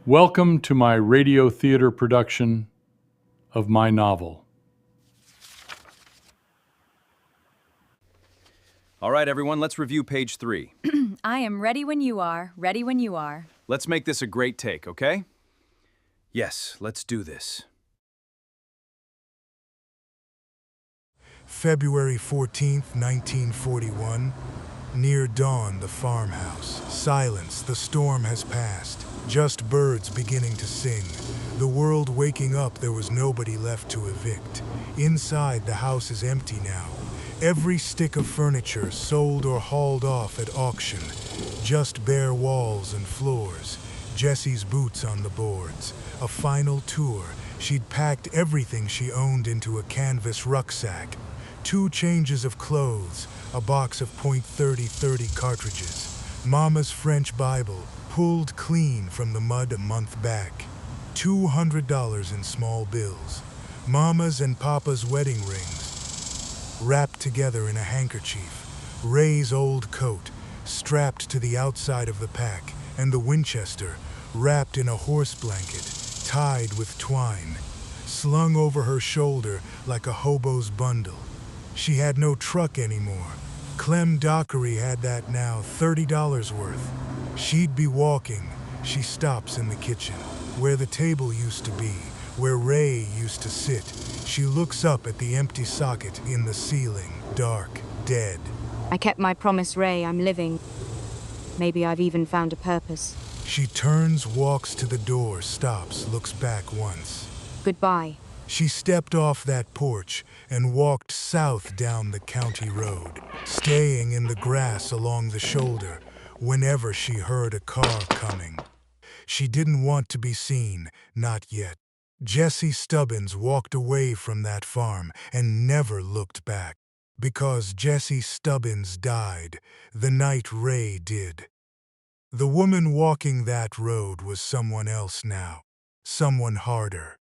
Welcome to my radio theater production of my novel. All right, everyone, let's review page 3. I am ready when you are, ready when you are. Let's make this a great take, okay? Yes, let's do this. February 14th, 1941. Near dawn, the farmhouse. Silence, the storm has passed. Just birds beginning to sing. The world waking up, there was nobody left to evict. Inside, the house is empty now. Every stick of furniture sold or hauled off at auction. Just bare walls and floors. Jessie's boots on the boards. A final tour. She'd packed everything she owned into a canvas rucksack. 2 changes of clothes, a box of .30 cartridges. Mama's French Bible, pulled clean from the mud a month back. $200 in small bills. Mama's and Papa's wedding rings, wrapped together in a handkerchief. Ray's old coat, strapped to the outside of the pack, and the Winchester, wrapped in a horse blanket, tied with twine, slung over her shoulder like a hobo's bundle. She had no truck anymore. Clem Dockery had that now, $30 worth. She'd be walking. She stops in the kitchen, where the table used to be, where Ray used to sit. She looks up at the empty socket in the ceiling, dark, dead. I kept my promise, Ray. I'm living. Maybe I've even found a purpose. She turns, walks to the door, stops, looks back once. Goodbye. She stepped off that porch and walked south down the county road, staying in the grass along the shoulder whenever she heard a car coming. She didn't want to be seen, not yet. Jessie Stubbins walked away from that farm and never looked back, because Jessie Stubbins died the night Ray did. The woman walking that road was someone else now, someone harder.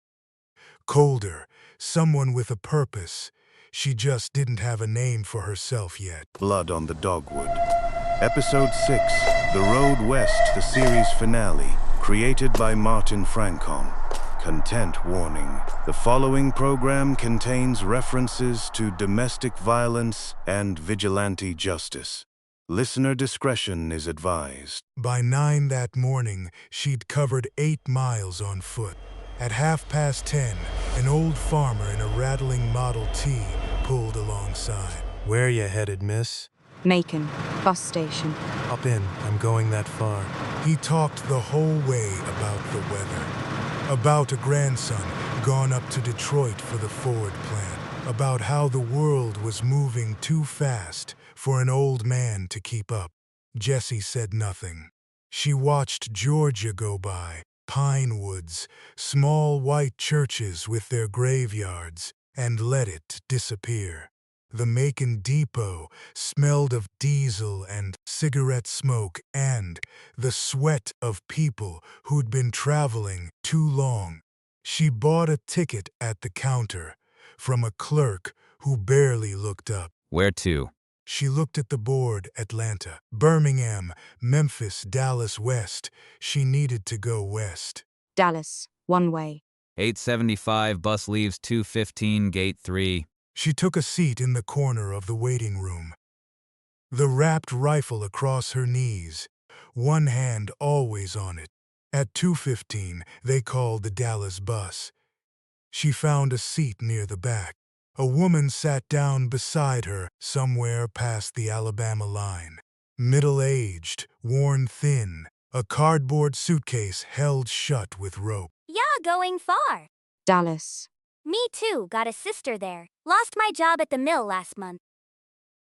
Colder, someone with a purpose. She just didn't have a name for herself yet. Blood on the Dogwood. Episode 6, The Road West, the series finale, created by Martin Francom. Content warning. The following program contains references to domestic violence and vigilante justice. Listener discretion is advised. By 9 that morning, she'd covered 8 miles on foot. At 10:30, an old farmer in a rattling Model T pulled alongside. Where you headed, miss? Macon, bus station. Hop in, I'm going that far. He talked the whole way about the weather, about a grandson gone up to Detroit for the Ford plant, about how the world was moving too fast for an old man to keep up. Jessie said nothing. She watched Georgia go by. Pine woods, small white churches with their graveyards, and let it disappear. The Macon depot smelled of diesel and cigarette smoke and the sweat of people who'd been traveling too long. She bought a ticket at the counter from a clerk who barely looked up. Where to? She looked at the board, Atlanta, Birmingham, Memphis, Dallas West. She needed to go west. Dallas, one way. 875, bus leaves 2:15, gate 3. She took a seat in the corner of the waiting room, the wrapped rifle across her knees, one hand always on it. At 2:15, they called the Dallas bus. She found a seat near the back. A woman sat down beside her somewhere past the Alabama line. Middle-aged, worn thin, a cardboard suitcase held shut with rope. Yeah, going far. Dallas. Me too, got a sister there. Lost my job at the mill last month.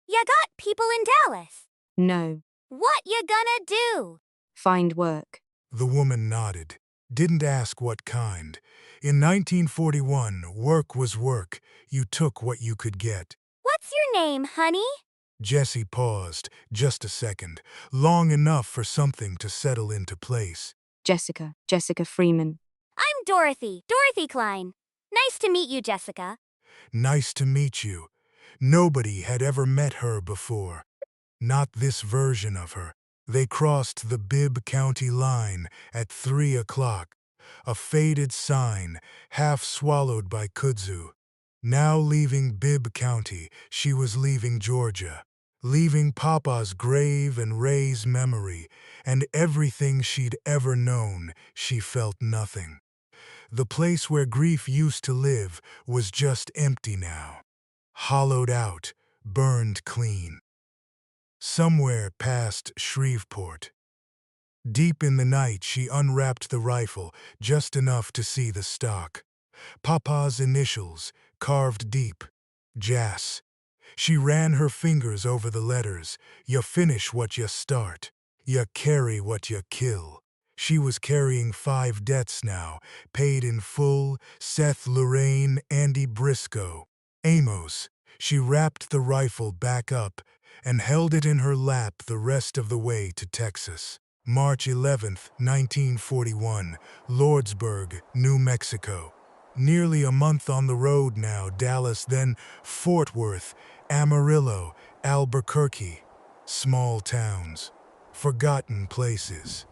Ya got people in Dallas. No. What ya gonna do? Find work. The woman nodded, didn't ask what kind. In 1941, work was work. You took what you could get. What's your name, honey? Jessie paused, just a second, long enough for something to settle into place. Jessica Freeman. I'm Dorothy Klein. Nice to meet you, Jessica. Nice to meet you. Nobody had ever met her before. Not this version of her. They crossed the Bibb County line at 3 o'clock, a faded sign half swallowed by kudzu. Now leaving Bibb County, she was leaving Georgia, leaving Papa's grave and Ray's memory, and everything she'd ever known. She felt nothing. The place where grief used to live was just empty now, hollowed out, burned clean. Somewhere past Shreveport. Deep in the night, she unwrapped the rifle, just enough to see the stock. Papa's initials, carved deep. Jas. She ran her fingers over the letters. You finish what you start. You carry what you kill. She was carrying 5 debts now, paid in full: Seth Lorraine, Andy Briscoe, Amos. She wrapped the rifle back up and held it in her lap the rest of the way to Texas. March 11th, 1941, Lordsburg, New Mexico. Nearly a month on the road now, Dallas, then Fort Worth, Amarillo, Albuquerque. Small towns, forgotten places.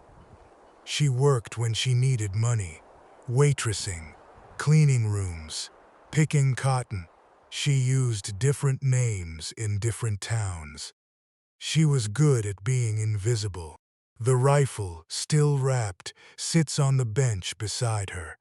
She worked when she needed money, waitressing, cleaning rooms, picking cotton. She used different names in different towns. She was good at being invisible. The rifle, still wrapped, sits on the bench beside her.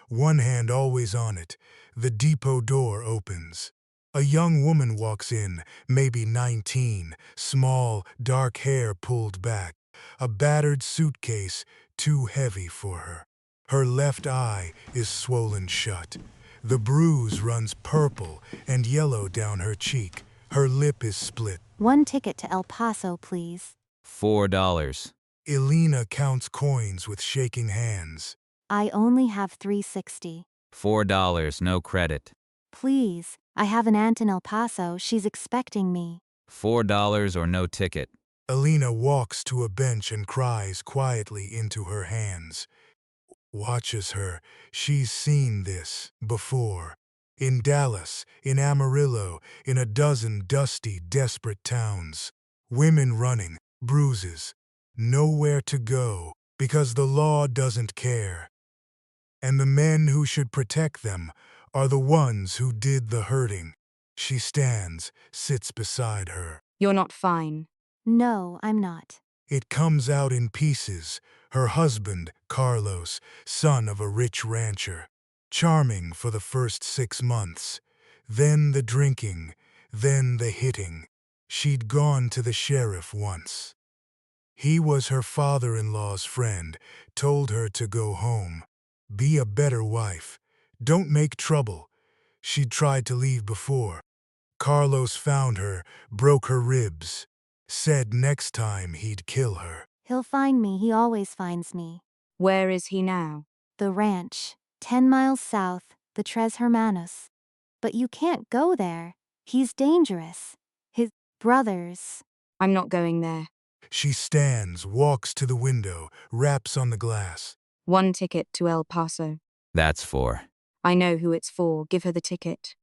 One hand always on it. The depot door opens. A young woman walks in, maybe 19, small, dark hair pulled back. A battered suitcase, too heavy for her. Her left eye is swollen shut. The bruise runs purple and yellow down her cheek. Her lip is split. 1 ticket to El Paso, please. $4. Elena counts coins with shaking hands. I only have $3.60. $4, no credit. Please, I have an aunt in El Paso. She's expecting me. $4 or no ticket. Elena walks to a bench and cries quietly into her hands. Watches her. She's seen this before. In Dallas, in Amarillo, in a dozen dusty, desperate towns. Women running, bruises. Nowhere to go, because the law doesn't care. And the men who should protect them are the ones who did the hurting. She stands, sits beside her. You're not fine. No, I'm not. It comes out in pieces. Her husband, Carlos, son of a rich rancher. Charming for the first 6 months. Then the drinking, then the hitting. She'd gone to the sheriff once. He was her father-in-law's friend, told her to go home. Be a better wife. Don't make trouble. She'd tried to leave before. Carlos found her, broke her ribs. Said next time he'd kill her. He'll find me. He always finds me. Where is he now? The ranch, 10 miles south, the Tres Hermanos. But you can't go there. He's dangerous. His brothers. I'm not going there. She stands, walks to the window, raps on the glass. 1 ticket to El Paso. That's $4. I know who it's for. Give her the ticket.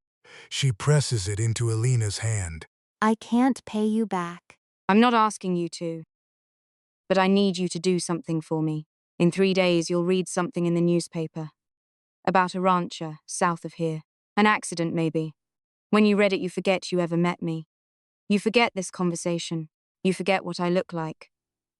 She presses it into Elena's hand. I can't pay you back. I'm not asking you to. But I need you to do something for me. In 3 days, you'll read something in the newspaper. About a rancher, south of here. An accident, maybe. When you read it, you forget you ever met me. You forget this conversation. You forget what I look like.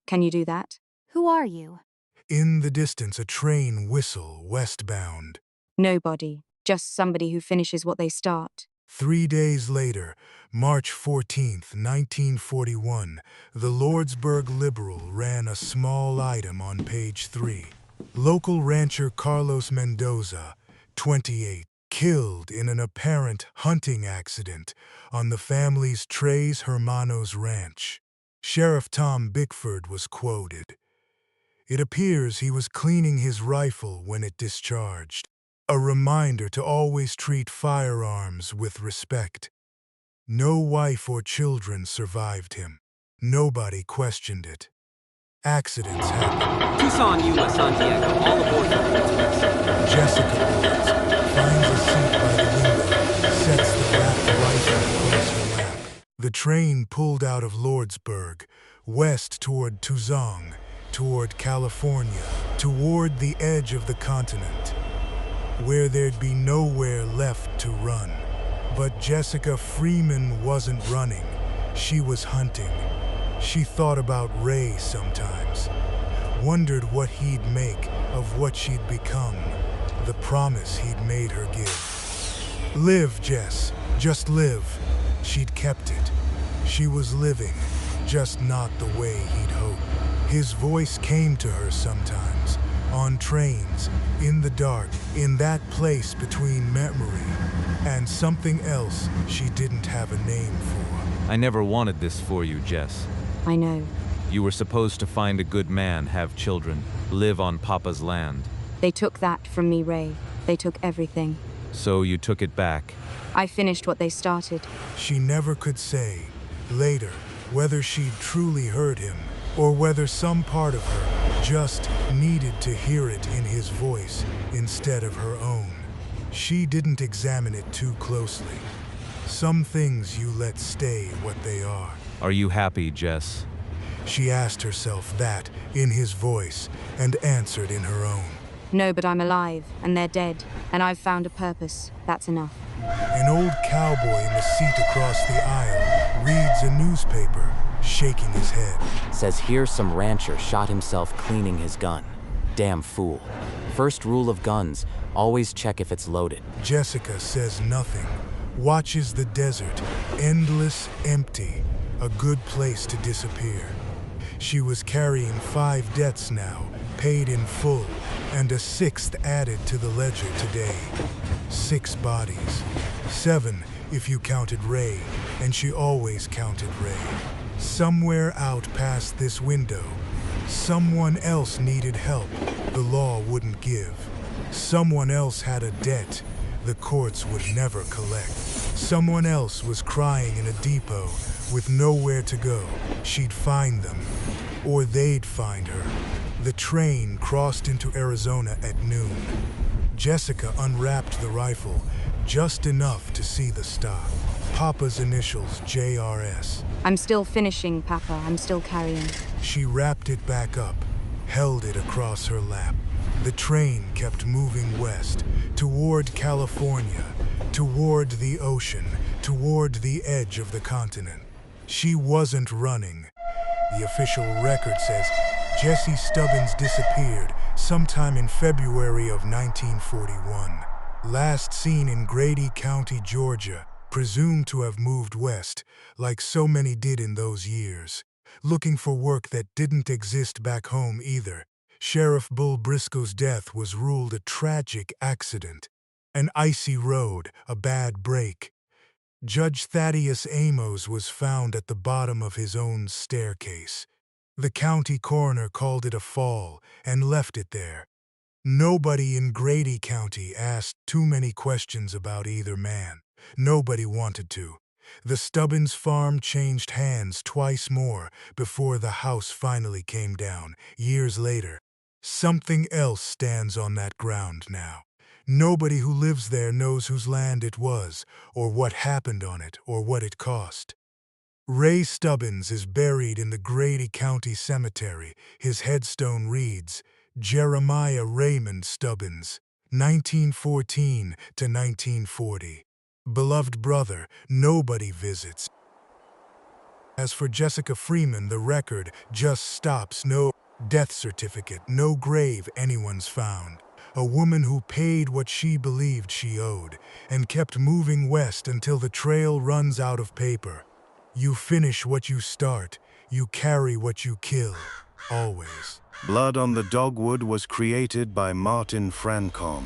Can you do that? Who are you? In the distance, a train whistle westbound. Nobody. Just somebody who finishes what they start. 3 days later, March 14th, 1941, the Lordsburg Liberal ran a small item on page 3. Local rancher Carlos Mendoza, 28, killed in an apparent hunting accident on the family's Tres Hermanos ranch. Sheriff Tom Bickford was quoted. It appears he was cleaning his rifle when it discharged. A reminder to always treat firearms with respect. No wife or children survived him. Nobody questioned it. Accidents happen. Tucson, U.S. Santiago, all aboard for the Jessica boards, finds a seat by the window, sets the wrapped rifle across her lap. The train pulled out of Lordsburg, west toward Tucson, toward California, toward the edge of the continent, where there'd be nowhere left to run. But Jessica Freeman wasn't running, she was hunting. She thought about Ray sometimes, wondered what he'd make of what she'd become, the promise he'd made her give. Live, Jess, just live. She'd kept it. She was living, just not the way he'd hoped. His voice came to her sometimes, on trains, in the dark, in that place between memory and something else she didn't have a name for. I never wanted this for you, Jess. I know. You were supposed to find a good man, have children, live on Papa's land. They took that from me, Ray. They took everything. So you took it back. I finished what they started. She never could say, later, whether she'd truly heard him, or whether some part of her just needed to hear it in his voice instead of her own. She didn't examine it too closely. Some things you let stay what they are. Are you happy, Jess? She asked herself that in his voice and answered in her own. No, but I'm alive, and they're dead, and I've found a purpose. That's enough. An old cowboy in the seat across the aisle reads a newspaper, shaking his head. Says here some rancher shot himself cleaning his gun. Damn fool. First rule of guns, always check if it's loaded. Jessica says nothing, watches the desert, endless, empty, a good place to disappear. She was carrying 5 deaths now, paid in full, and a 6th added to the ledger today. 6 bodies. 7 if you counted Ray, and she always counted Ray. Somewhere out past this window, someone else needed help the law wouldn't give. Someone else had a debt the courts would never collect. Someone else was crying in a depot with nowhere to go. She'd find them, or they'd find her. The train crossed into Arizona at noon. Jessica unwrapped the rifle, just enough to see the stock. Papa's initials, JRS. I'm still finishing, Papa. I'm still carrying. She wrapped it back up, held it across her lap. The train kept moving west, toward California, toward the ocean, toward the edge of the continent. She wasn't running. The official record says Jesse Stubbins disappeared sometime in February of 1941. Last seen in Grady County, Georgia, presumed to have moved west, like so many did in those years, looking for work that didn't exist back home either. Sheriff Bull Briscoe's death was ruled a tragic accident, an icy road, a bad break. Judge Thaddeus Amos was found at the bottom of his own staircase. The county coroner called it a fall and left it there. Nobody in Grady County asked too many questions about either man. Nobody wanted to. The Stubbins farm changed hands twice more before the house finally came down, years later. Something else stands on that ground now. Nobody who lives there knows whose land it was, or what happened on it, or what it cost. Ray Stubbins is buried in the Grady County Cemetery. His headstone reads, Jeremiah Raymond Stubbins, 1914 to 1940. Beloved brother, nobody visits. As for Jessica Freeman, the record just stops. No death certificate, no grave anyone's found. A woman who paid what she believed she owed, and kept moving west until the trail runs out of paper. You finish what you start, you carry what you kill, always. Blood on the Dogwood was created by Martin Francom.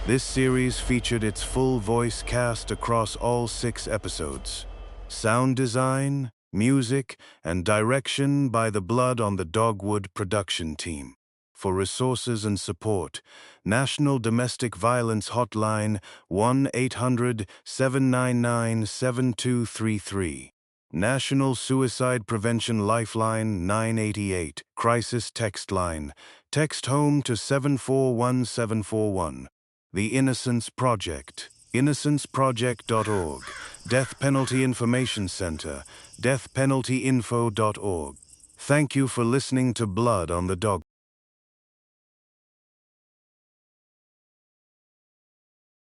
This series featured its full voice cast across all 6 episodes. Sound design, music, and direction by the Blood on the Dogwood production team. For resources and support, National Domestic Violence Hotline 1-800-799-7233. National Suicide Prevention Lifeline 988. Crisis Text Line. Text HOME to 741741. The Innocence Project. innocenceproject.org. Death Penalty Information Center. deathpenaltyinfo.org. Thank you for listening to Blood on the Dog.